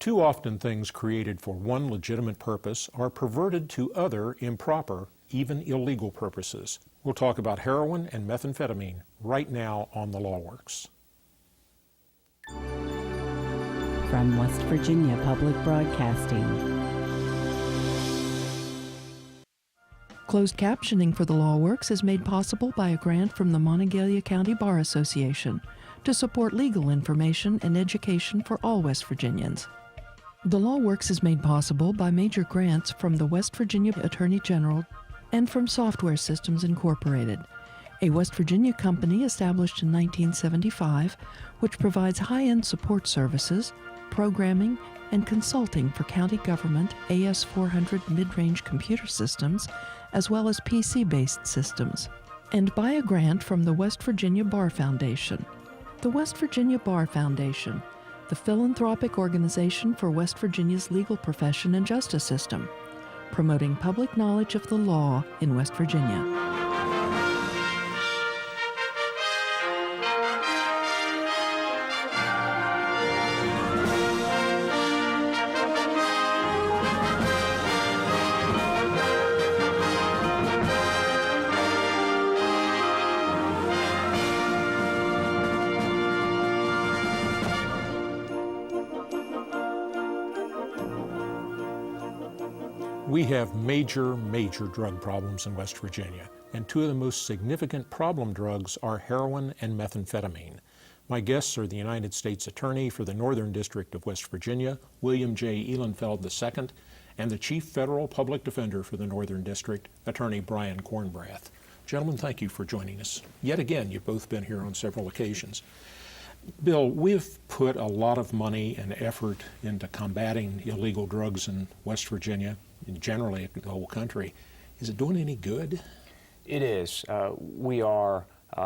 Too often things created for one legitimate purpose are perverted to other improper, even illegal purposes. We'll talk about heroin and methamphetamine right now on The Law Works. From West Virginia Public Broadcasting. Closed captioning for The Law Works is made possible by a grant from the Monongalia County Bar Association to support legal information and education for all West Virginians. The Law Works is made possible by major grants from the West Virginia Attorney General and from Software Systems Incorporated, a West Virginia company established in 1975, which provides high-end support services, programming, and consulting for county government AS400 mid-range computer systems, as well as PC-based systems, and by a grant from the West Virginia Bar Foundation. The West Virginia Bar Foundation, the philanthropic organization for West Virginia's legal profession and justice system, promoting public knowledge of the law in West Virginia. We have major drug problems in West Virginia, and two of the most significant problem drugs are heroin and methamphetamine. My guests are the United States Attorney for the Northern District of West Virginia, William J. Ihlenfeld II, and the Chief Federal Public Defender for the Northern District, Attorney Brian Kornbrath. Gentlemen, thank you for joining us. Yet again, you've both been here on several occasions. Bill, we've put a lot of money and effort into combating illegal drugs in West Virginia, and generally the whole country. Is it doing any good? It is. We are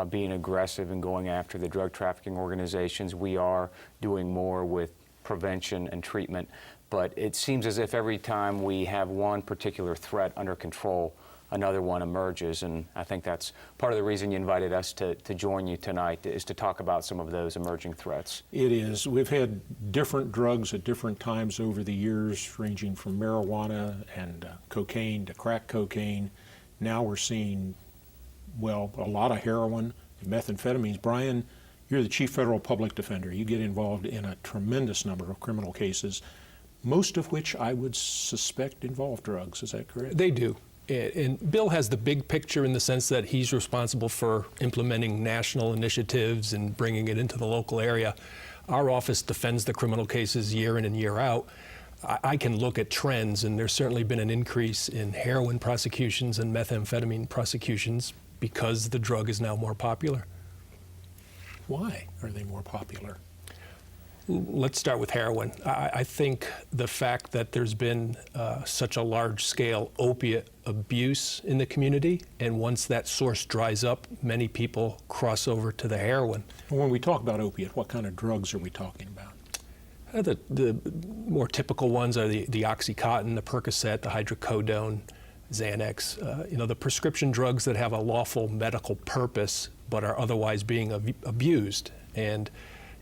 being aggressive in going after the drug trafficking organizations. We are doing more with prevention and treatment, but it seems as if every time we have one particular threat under control, another one emerges, and I think that's part of the reason you invited us to join you tonight, is to talk about some of those emerging threats. It is. We've had different drugs at different times over the years, ranging from marijuana and cocaine to crack cocaine. Now we're seeing, well, a lot of heroin, methamphetamines. Brian, you're the Chief Federal Public Defender. You get involved in a tremendous number of criminal cases, most of which I would suspect involve drugs. Is that correct? They do. And Bill has the big picture in the sense that he's responsible for implementing national initiatives and bringing it into the local area. Our office defends the criminal cases year in and year out. I can look at trends, and there's certainly been an increase in heroin prosecutions and methamphetamine prosecutions because the drug is now more popular. Why are they more popular? Let's start with heroin. I think the fact that there's been such a large-scale opiate abuse in the community, and once that source dries up, many people cross over to the heroin. When we talk about opiate, what kind of drugs are we talking about? The more typical ones are the Oxycontin, the Percocet, the hydrocodone, Xanax, the prescription drugs that have a lawful medical purpose but are otherwise being abused. And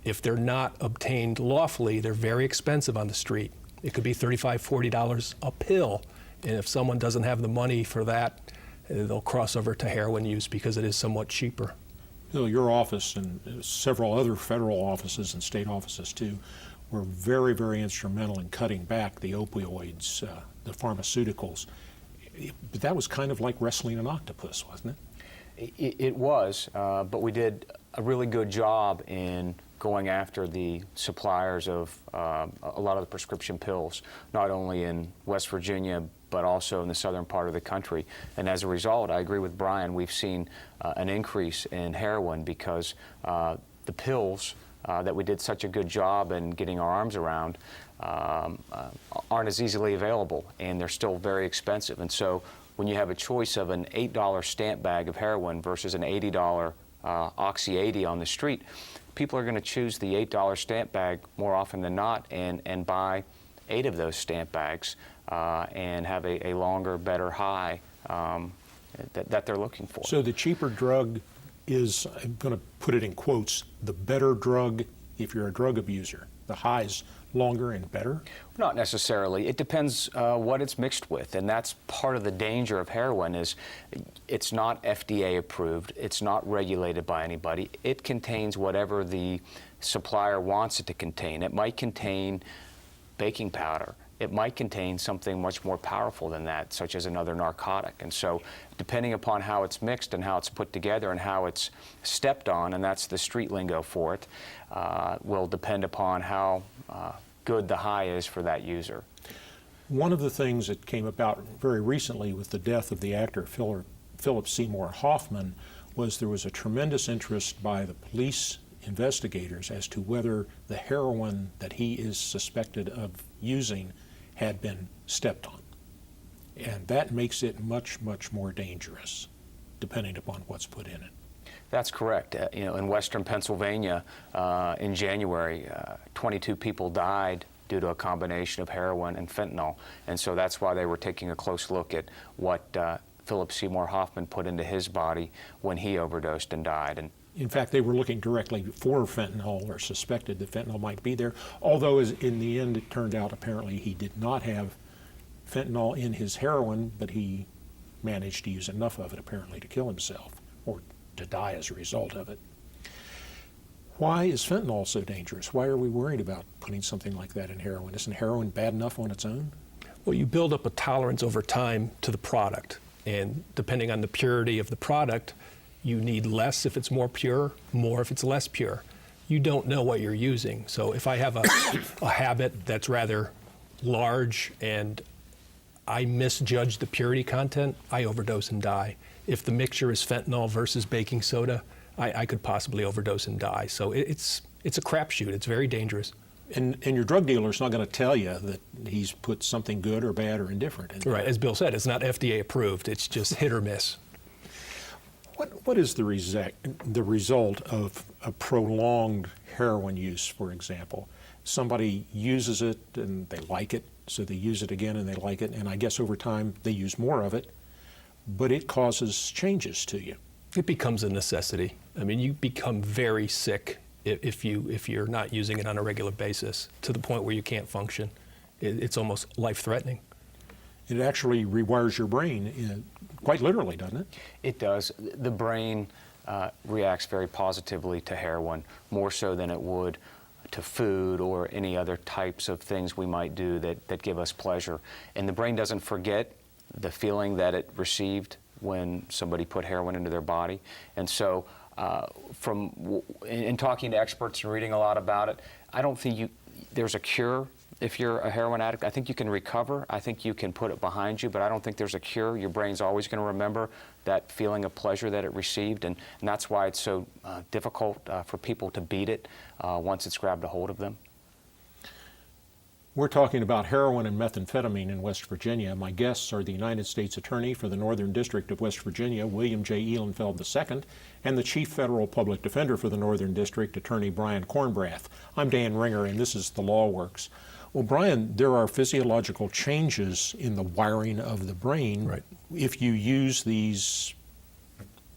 if they're not obtained lawfully, they're very expensive on the street. It could be $35, $40 a pill. And if someone doesn't have the money for that, they'll cross over to heroin use because it is somewhat cheaper. Bill, your office and several other federal offices and state offices too were very instrumental in cutting back the opioids, the pharmaceuticals. But that was kind of like wrestling an octopus, wasn't it? It was, but we did a really good job in going after the suppliers of a lot of the prescription pills, not only in West Virginia, but also in the southern part of the country. And as a result, I agree with Brian, we've seen an increase in heroin because the pills that we did such a good job in getting our arms around aren't as easily available, and they're still very expensive. And so when you have a choice of an $8 stamp bag of heroin versus an $80 Oxy 80 on the street, people are going to choose the $8 stamp bag more often than not and buy 8 of those stamp bags and have a longer, better high that they're looking for. So the cheaper drug is, I'm going to put it in quotes, the better drug if you're a drug abuser? The high's longer and better? Not necessarily. It depends what it's mixed with, and that's part of the danger of heroin is it's not FDA approved, it's not regulated by anybody. It contains whatever the supplier wants it to contain. It might contain baking powder. It might contain something much more powerful than that, such as another narcotic. And so depending upon how it's mixed and how it's put together and how it's stepped on, and that's the street lingo for it, will depend upon how good the high is for that user. One of the things that came about very recently with the death of the actor Philip Seymour Hoffman was there was a tremendous interest by the police investigators as to whether the heroin that he is suspected of using had been stepped on. And that makes it much, much more dangerous, depending upon what's put in it. That's correct. In western Pennsylvania, in January, 22 people died due to a combination of heroin and fentanyl. And so that's why they were taking a close look at what Philip Seymour Hoffman put into his body when he overdosed and died. And in fact, they were looking directly for fentanyl, or suspected that fentanyl might be there, although in the end it turned out apparently he did not have fentanyl in his heroin, but he managed to use enough of it apparently to kill himself, or to die as a result of it. Why is fentanyl so dangerous? Why are we worried about putting something like that in heroin? Isn't heroin bad enough on its own? Well, you build up a tolerance over time to the product, and depending on the purity of the product, you need less if it's more pure, more if it's less pure. You don't know what you're using. So if I have a habit that's rather large and I misjudge the purity content, I overdose and die. If the mixture is fentanyl versus baking soda, I could possibly overdose and die. So it's a crapshoot. It's very dangerous. And your drug dealer's not going to tell you that he's put something good or bad or indifferent in there. Right, as Bill said, it's not FDA approved. It's just hit or miss. What is the result of a prolonged heroin use, for example? Somebody uses it and they like it, so they use it again and they like it, and I guess over time they use more of it, but it causes changes to you. It becomes a necessity. I mean, you become very sick if you're not using it on a regular basis, to the point where you can't function. It's almost life-threatening. It actually rewires your brain, quite literally, doesn't it? it does. The brain reacts very positively to heroin, more so than it would to food or any other types of things we might do that give us pleasure. And the brain doesn't forget the feeling that it received when somebody put heroin into their body. And so in talking to experts and reading a lot about it, I don't think there's a cure if you're a heroin addict. I think you can recover. I think you can put it behind you, but I don't think there's a cure. Your brain's always going to remember that feeling of pleasure that it received, and that's why it's so difficult for people to beat it once it's grabbed a hold of them. We're talking about heroin and methamphetamine in West Virginia. My guests are the United States Attorney for the Northern District of West Virginia, William J. Ihlenfeld II, and the Chief Federal Public Defender for the Northern District, Attorney Brian Kornbrath. I'm Dan Ringer, and this is The Law Works. Well, Brian, there are physiological changes in the wiring of the brain, right, if you use these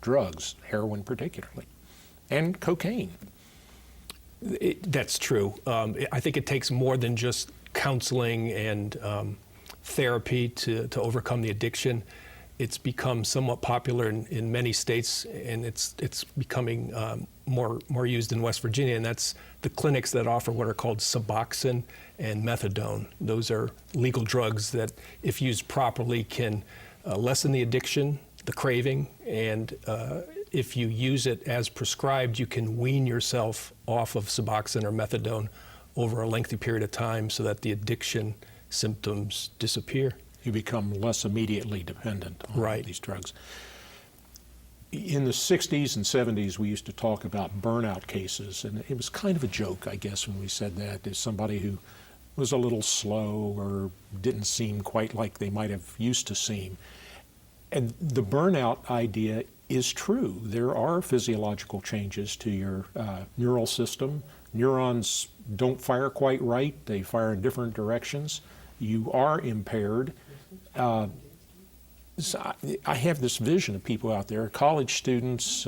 drugs, heroin particularly, and cocaine. That's true. I think it takes more than just counseling and therapy to overcome the addiction. It's become somewhat popular in many states, and it's becoming more used in West Virginia, and that's the clinics that offer what are called Suboxone and Methadone. Those are legal drugs that, if used properly, can lessen the addiction, the craving, and if you use it as prescribed, you can wean yourself off of Suboxone or Methadone over a lengthy period of time so that the addiction symptoms disappear. You become less immediately dependent on right. these drugs. In the 60s and 70s, we used to talk about burnout cases, and it was kind of a joke, I guess, when we said that, as somebody who was a little slow or didn't seem quite like they might have used to seem. And the burnout idea is true. There are physiological changes to your neural system. Neurons don't fire quite right. They fire in different directions. You are impaired. So I have this vision of people out there, college students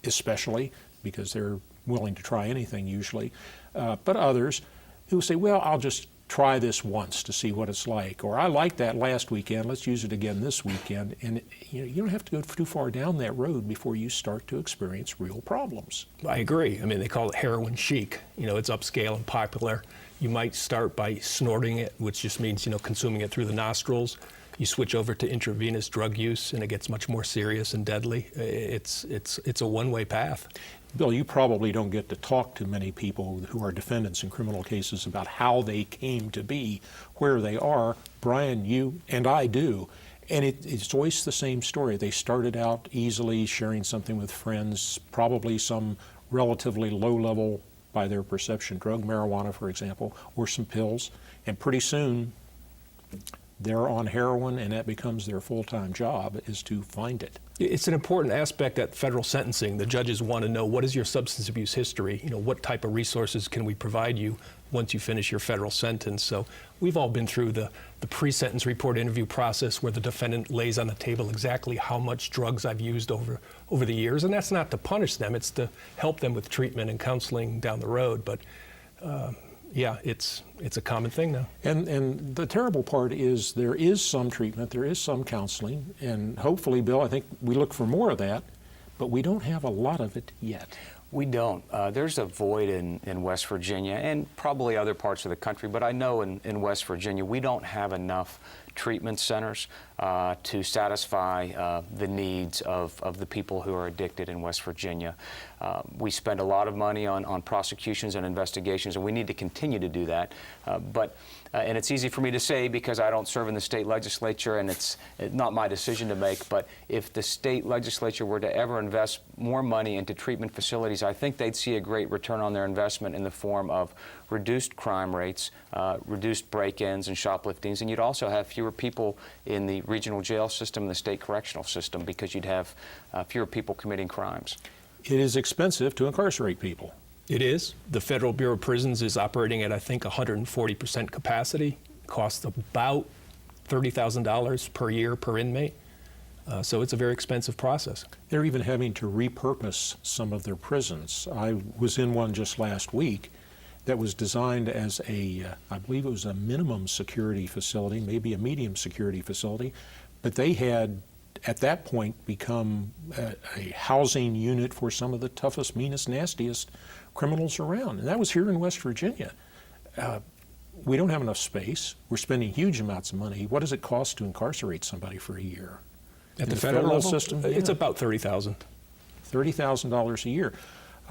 especially, because they're willing to try anything usually, but others who say, well, I'll just try this once to see what it's like, or I liked that last weekend, let's use it again this weekend. And you don't have to go too far down that road before you start to experience real problems. I agree. I mean, they call it heroin chic. It's upscale and popular. You might start by snorting it, which just means, consuming it through the nostrils. You switch over to intravenous drug use, and it gets much more serious and deadly. It's a one-way path. Bill, you probably don't get to talk to many people who are defendants in criminal cases about how they came to be where they are. Brian, you and I do. And it's always the same story. They started out easily sharing something with friends, probably some relatively low-level, by their perception, drug, marijuana, for example, or some pills. And pretty soon, they're on heroin, and that becomes their full-time job, is to find it. It's an important aspect at federal sentencing. The judges want to know, what is your substance abuse history? What type of resources can we provide you once you finish your federal sentence? So we've all been through the pre-sentence report interview process, where the defendant lays on the table exactly how much drugs I've used over the years. And that's not to punish them, it's to help them with treatment and counseling down the road. But yeah, it's a common thing now. And the terrible part is there is some treatment, there is some counseling, and hopefully, Bill, I think we look for more of that, but we don't have a lot of it yet. We don't. There's a void in West Virginia and probably other parts of the country, but I know in West Virginia we don't have enough treatment centers to satisfy the needs of the people who are addicted in West Virginia. We spend a lot of money on prosecutions and investigations, and we need to continue to do that. And it's easy for me to say because I don't serve in the state legislature, and it's not my decision to make, but if the state legislature were to ever invest more money into treatment facilities, I think they'd see a great return on their investment in the form of reduced crime rates, reduced break-ins and shopliftings, and you'd also have fewer people in the regional jail system and the state correctional system because you'd have fewer people committing crimes. It is expensive to incarcerate people. It is. The Federal Bureau of Prisons is operating at, I think, 140% capacity. Costs about $30,000 per year per inmate. So it's a very expensive process. They're even having to repurpose some of their prisons. I was in one just last week that was designed as I believe it was a minimum security facility, maybe a medium security facility, but they had at that point become a housing unit for some of the toughest, meanest, nastiest criminals around. And that was here in West Virginia. We don't have enough space. We're spending huge amounts of money. What does it cost to incarcerate somebody for a year? At the federal level, system? It's Yeah. about $30,000. $30,000 a year.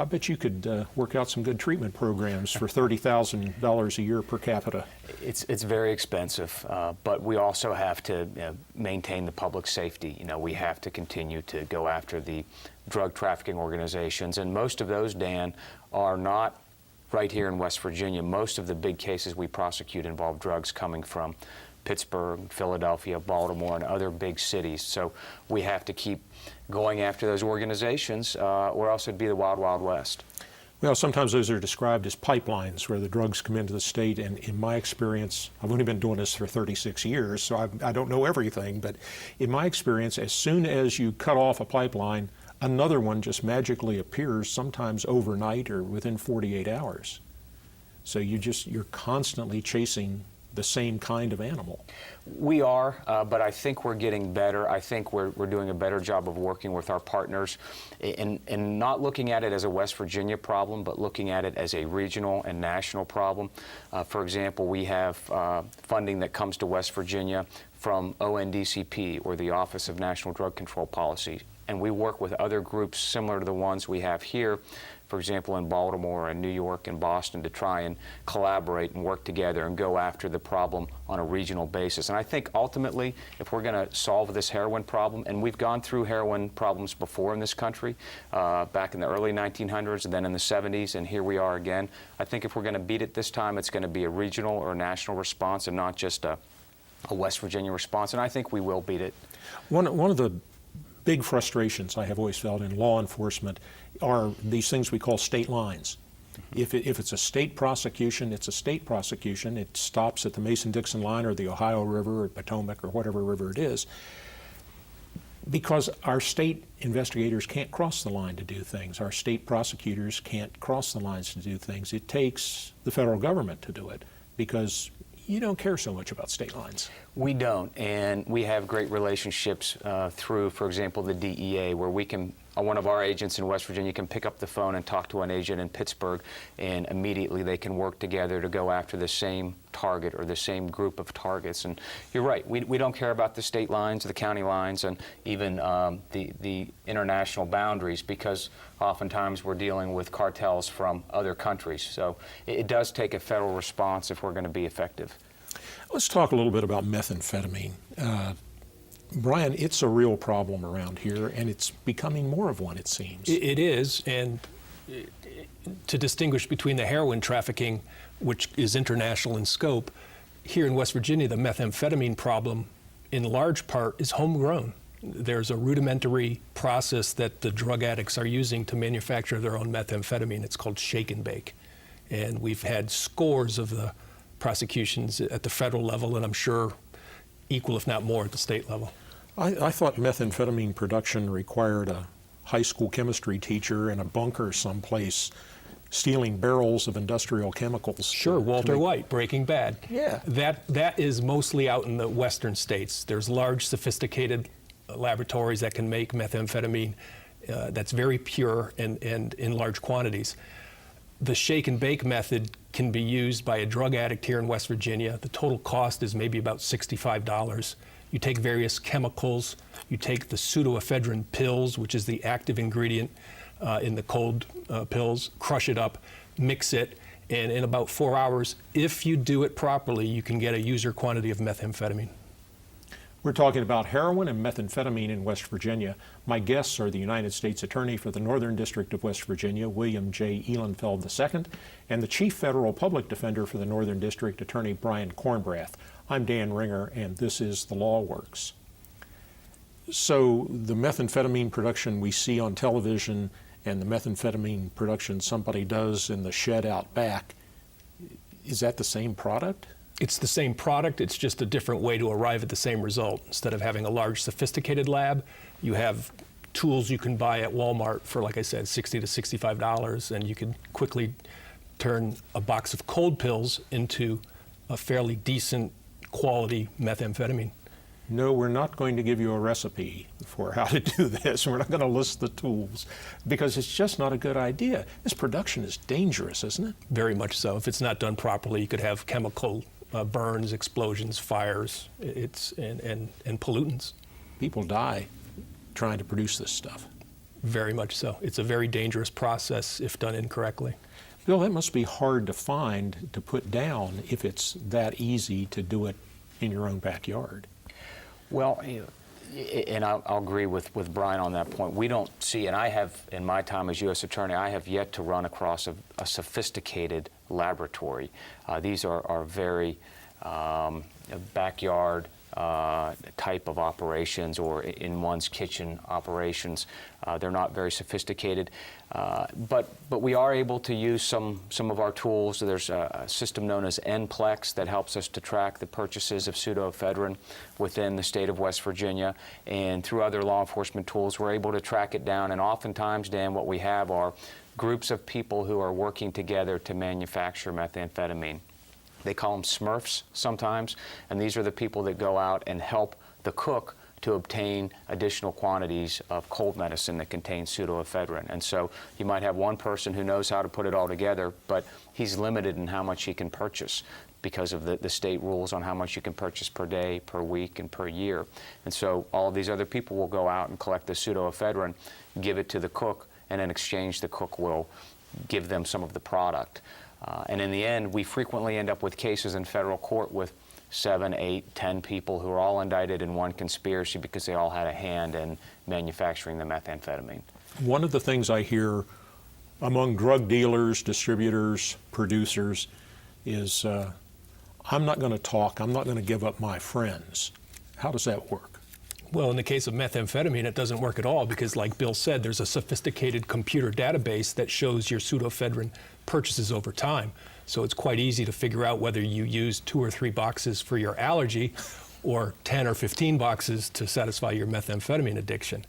I bet you could work out some good treatment programs for $30,000 a year per capita. It's very expensive, but we also have to maintain the public safety. We have to continue to go after the drug trafficking organizations, and most of those, Dan, are not right here in West Virginia. Most of the big cases we prosecute involve drugs coming from Pittsburgh, Philadelphia, Baltimore, and other big cities. So we have to keep going after those organizations, or else it'd be the wild, wild west. Well, sometimes those are described as pipelines where the drugs come into the state, and in my experience, I've only been doing this for 36 years, so I don't know everything, but in my experience, as soon as you cut off a pipeline, another one just magically appears, sometimes overnight or within 48 hours. So you're constantly chasing the same kind of animal. We are, but I think we're getting better. I think we're doing a better job of working with our partners and not looking at it as a West Virginia problem, but looking at it as a regional and national problem. For example, we have funding that comes to West Virginia from ONDCP, or the Office of National Drug Control Policy, and we work with other groups similar to the ones we have here, for example, in Baltimore and New York and Boston, to try and collaborate and work together and go after the problem on a regional basis. And I think ultimately, if we're going to solve this heroin problem, and we've gone through heroin problems before in this country, back in the early 1900s and then in the 70s, and here we are again, I think if we're going to beat it this time, it's going to be a regional or national response and not just a West Virginia response, and I think we will beat it. One of the big frustrations I have always felt in law enforcement are these things we call state lines. If it's a state prosecution, it's a state prosecution. It stops at the Mason-Dixon line or the Ohio River or Potomac or whatever river it is. Because our state investigators can't cross the line to do things. Our state prosecutors can't cross the lines to do things. It takes the federal government to do it because you don't care so much about state lines. We don't, and we have great relationships through, for example, the DEA, where we can, one of our agents in West Virginia can pick up the phone and talk to an agent in Pittsburgh, and immediately they can work together to go after the same target or the same group of targets. And you're right, we don't care about the state lines, the county lines, and even the international boundaries, because oftentimes we're dealing with cartels from other countries. So it does take a federal response if we're going to be effective. Let's talk a little bit about methamphetamine. Brian, it's a real problem around here, and it's becoming more of one, it seems. It is, and to distinguish between the heroin trafficking, which is international in scope, here in West Virginia, the methamphetamine problem, in large part, is homegrown. There's a rudimentary process that the drug addicts are using to manufacture their own methamphetamine. It's called shake and bake. And we've had scores of the prosecutions at the federal level, and I'm sure equal, if not more, at the state level. I thought methamphetamine production required a high school chemistry teacher in a bunker someplace stealing barrels of industrial chemicals. Sure, Walter White, Breaking Bad. Yeah. That is mostly out in the western states. There's large, sophisticated laboratories that can make methamphetamine that's very pure and in large quantities. The shake and bake method can be used by a drug addict here in West Virginia. The total cost is maybe about $65. You take various chemicals, you take the pseudoephedrine pills, which is the active ingredient in the cold pills, crush it up, mix it, and in about 4 hours, if you do it properly, you can get a user quantity of methamphetamine. We're talking about heroin and methamphetamine in West Virginia. My guests are the United States Attorney for the Northern District of West Virginia, William J. Ihlenfeld II, and the Chief Federal Public Defender for the Northern District, Attorney Brian Kornbrath. I'm Dan Ringer, and this is The Law Works. So the methamphetamine production we see on television and the methamphetamine production somebody does in the shed out back, is that the same product? It's the same product, it's just a different way to arrive at the same result. Instead of having a large, sophisticated lab, you have tools you can buy at Walmart for, like I said, $60 to $65, and you can quickly turn a box of cold pills into a fairly decent quality methamphetamine. No, we're not going to give you a recipe for how to do this. We're not going to list the tools because it's just not a good idea. This production is dangerous, isn't it? Very much so. If it's not done properly, you could have chemical burns, explosions, fires, and pollutants. People die trying to produce this stuff. Very much so. It's a very dangerous process if done incorrectly. Bill, that must be hard to find, to put down, if it's that easy to do it in your own backyard. Well, and I'll agree with Brian on that point. We don't see, and I have, in my time as U.S. Attorney, I have yet to run across a sophisticated laboratory. These are very backyard type of operations, or in one's kitchen operations. They're not very sophisticated, but we are able to use some of our tools. There's a system known as NPLEX that helps us to track the purchases of pseudoephedrine within the state of West Virginia, and through other law enforcement tools, we're able to track it down. And oftentimes, Dan, what we have are groups of people who are working together to manufacture methamphetamine. They call them Smurfs sometimes, and these are the people that go out and help the cook to obtain additional quantities of cold medicine that contains pseudoephedrine. And so you might have one person who knows how to put it all together, but he's limited in how much he can purchase because of the state rules on how much you can purchase per day, per week, and per year. And so all of these other people will go out and collect the pseudoephedrine, give it to the cook, and in exchange the cook will give them some of the product. And in the end, we frequently end up with cases in federal court with 7, 8, 10 people who are all indicted in one conspiracy because they all had a hand in manufacturing the methamphetamine. One of the things I hear among drug dealers, distributors, producers is, I'm not going to talk, I'm not going to give up my friends. How does that work? Well, in the case of methamphetamine, it doesn't work at all because, like Bill said, there's a sophisticated computer database that shows your pseudoephedrine purchases over time. So it's quite easy to figure out whether you use 2 or 3 boxes for your allergy or 10 or 15 boxes to satisfy your methamphetamine addiction.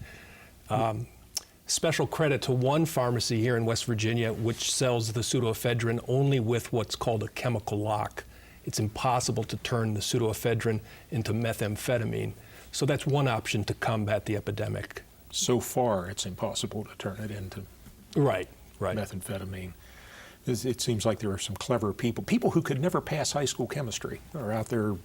Special credit to one pharmacy here in West Virginia which sells the pseudoephedrine only with what's called a chemical lock. It's impossible to turn the pseudoephedrine into methamphetamine. So that's one option to combat the epidemic. So far, it's impossible to turn it into Right. methamphetamine. It seems like there are some clever people who could never pass high school chemistry are out there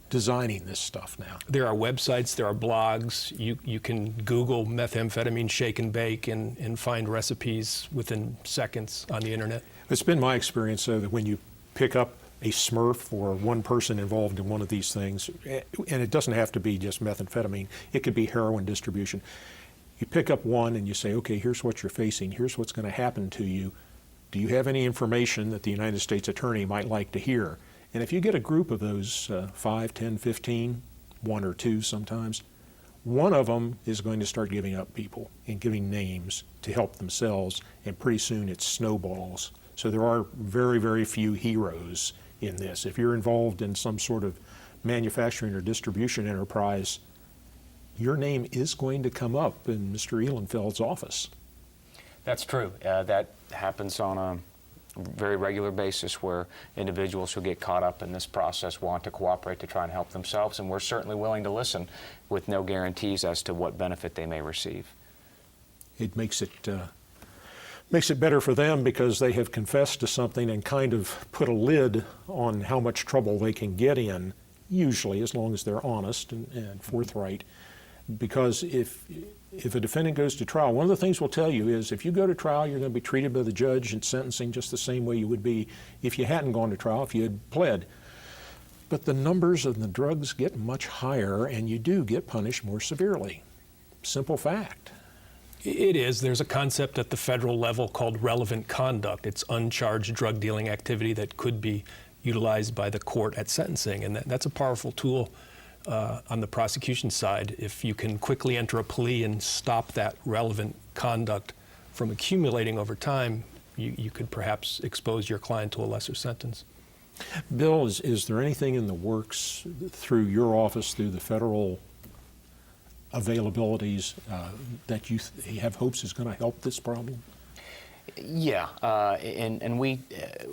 designing this stuff now. There are websites, there are blogs. You can Google methamphetamine shake and bake and find recipes within seconds on the internet. It's been my experience that when you pick up a Smurf or one person involved in one of these things, and it doesn't have to be just methamphetamine, it could be heroin distribution. You pick up one and you say, okay, here's what you're facing, here's what's going to happen to you. Do you have any information that the United States Attorney might like to hear? And if you get a group of those 5, 10, 15, one or two sometimes, one of them is going to start giving up people and giving names to help themselves, and pretty soon it snowballs. So there are very, very few heroes in this. If you're involved in some sort of manufacturing or distribution enterprise, your name is going to come up in Mr. Ihlenfeld's office. That's true. That happens on a very regular basis where individuals who get caught up in this process want to cooperate to try and help themselves, and we're certainly willing to listen with no guarantees as to what benefit they may receive. It makes it better for them because they have confessed to something and kind of put a lid on how much trouble they can get in, usually as long as they're honest and forthright. Because if a defendant goes to trial, one of the things we'll tell you is if you go to trial, you're going to be treated by the judge in sentencing just the same way you would be if you hadn't gone to trial, if you had pled. But the numbers of the drugs get much higher, and you do get punished more severely. Simple fact. It is. There's a concept at the federal level called relevant conduct. It's uncharged drug dealing activity that could be utilized by the court at sentencing, and that's a powerful tool on the prosecution side. If you can quickly enter a plea and stop that relevant conduct from accumulating over time, you could perhaps expose your client to a lesser sentence. Bill, is there anything in the works through your office, through the federal availabilities that you have hopes is going to help this problem? Yeah, and we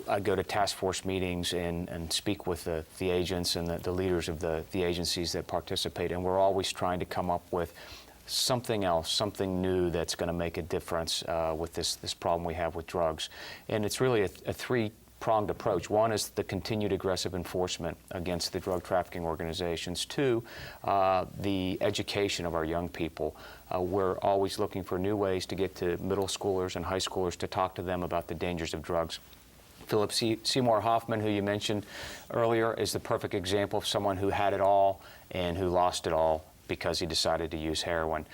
I go to task force meetings and speak with the agents and the leaders of the agencies that participate, and we're always trying to come up with something else, something new that's going to make a difference with this problem we have with drugs. And it's really a three-pronged approach. One is the continued aggressive enforcement against the drug trafficking organizations. Two, the education of our young people. We're always looking for new ways to get to middle schoolers and high schoolers to talk to them about the dangers of drugs. Philip Seymour Hoffman, who you mentioned earlier, is the perfect example of someone who had it all and who lost it all because he decided to use heroin.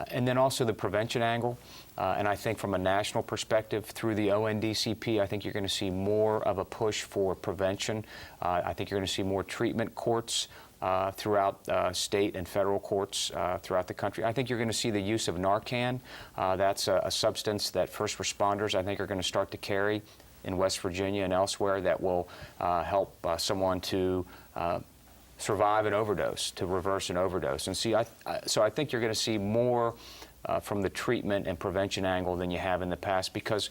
And then also the prevention angle. And I think from a national perspective, through the ONDCP, I think you're going to see more of a push for prevention. I think you're going to see more treatment courts throughout state and federal courts throughout the country. I think you're going to see the use of Narcan. That's a substance that first responders, I think, are going to start to carry in West Virginia and elsewhere that will help someone to survive an overdose, to reverse an overdose. And see, so I think you're going to see more from the treatment and prevention angle than you have in the past, because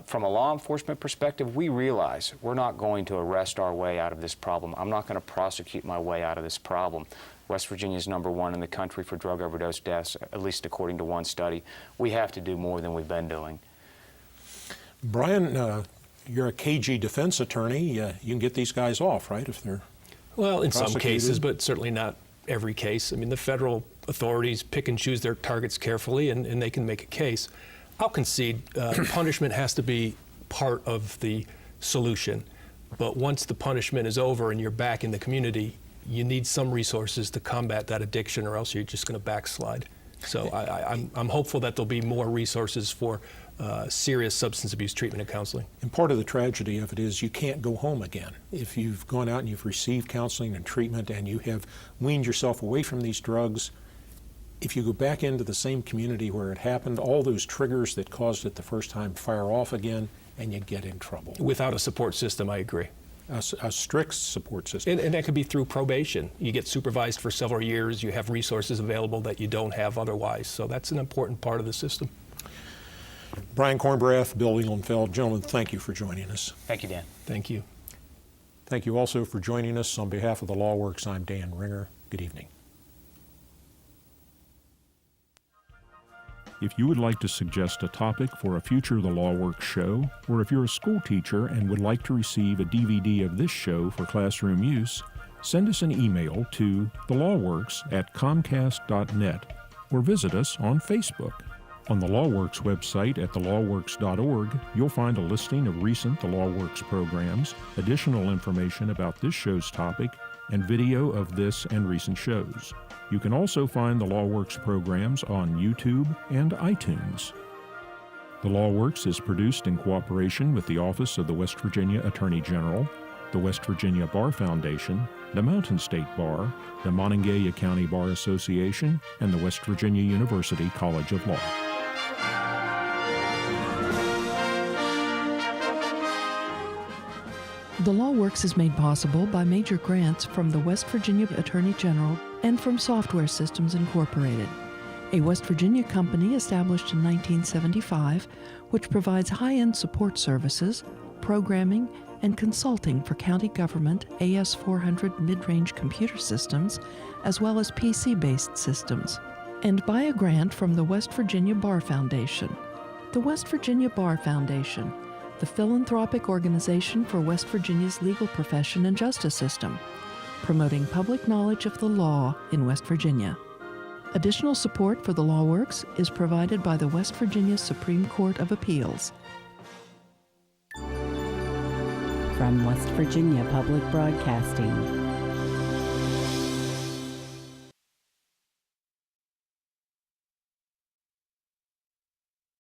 from a law enforcement perspective, we realize we're not going to arrest our way out of this problem. I'm not going to prosecute my way out of this problem. West Virginia is #1 in the country for drug overdose deaths, at least according to one study. We have to do more than we've been doing. Brian, you're a KG defense attorney. You can get these guys off, right, if they're Well, in some prosecuted? cases, but certainly not every case. I mean, the federal authorities pick and choose their targets carefully, and they can make a case. I'll concede punishment has to be part of the solution. But once the punishment is over and you're back in the community, you need some resources to combat that addiction, or else you're just going to backslide. So I'm hopeful that there'll be more resources for serious substance abuse treatment and counseling. And part of the tragedy of it is you can't go home again. If you've gone out and you've received counseling and treatment and you have weaned yourself away from these drugs, if you go back into the same community where it happened, all those triggers that caused it the first time fire off again, and you get in trouble. Without a support system, I agree. a strict support system. And that could be through probation. You get supervised for several years, you have resources available that you don't have otherwise. So that's an important part of the system. Brian Kornbrath, Bill Ihlenfeld, gentlemen, thank you for joining us. Thank you, Dan. Thank you. Thank you also for joining us. On behalf of the Law Works, I'm Dan Ringer. Good evening. If you would like to suggest a topic for a future The Law Works show, or if you're a school teacher and would like to receive a DVD of this show for classroom use, send us an email to thelawworks@comcast.net or visit us on Facebook. On the Law Works website at thelawworks.org, you'll find a listing of recent The Law Works programs, additional information about this show's topic, and video of this and recent shows. You can also find the Law Works programs on YouTube and iTunes. The Law Works is produced in cooperation with the Office of the West Virginia Attorney General, the West Virginia Bar Foundation, the Mountain State Bar, the Monongalia County Bar Association, and the West Virginia University College of Law. The Law Works is made possible by major grants from the West Virginia Attorney General and from Software Systems Incorporated, a West Virginia company established in 1975, which provides high-end support services, programming, and consulting for county government AS400 mid-range computer systems, as well as PC-based systems, and by a grant from the West Virginia Bar Foundation. The West Virginia Bar Foundation, the philanthropic organization for West Virginia's legal profession and justice system, promoting public knowledge of the law in West Virginia. Additional support for the Law Works is provided by the West Virginia Supreme Court of Appeals. From West Virginia Public Broadcasting,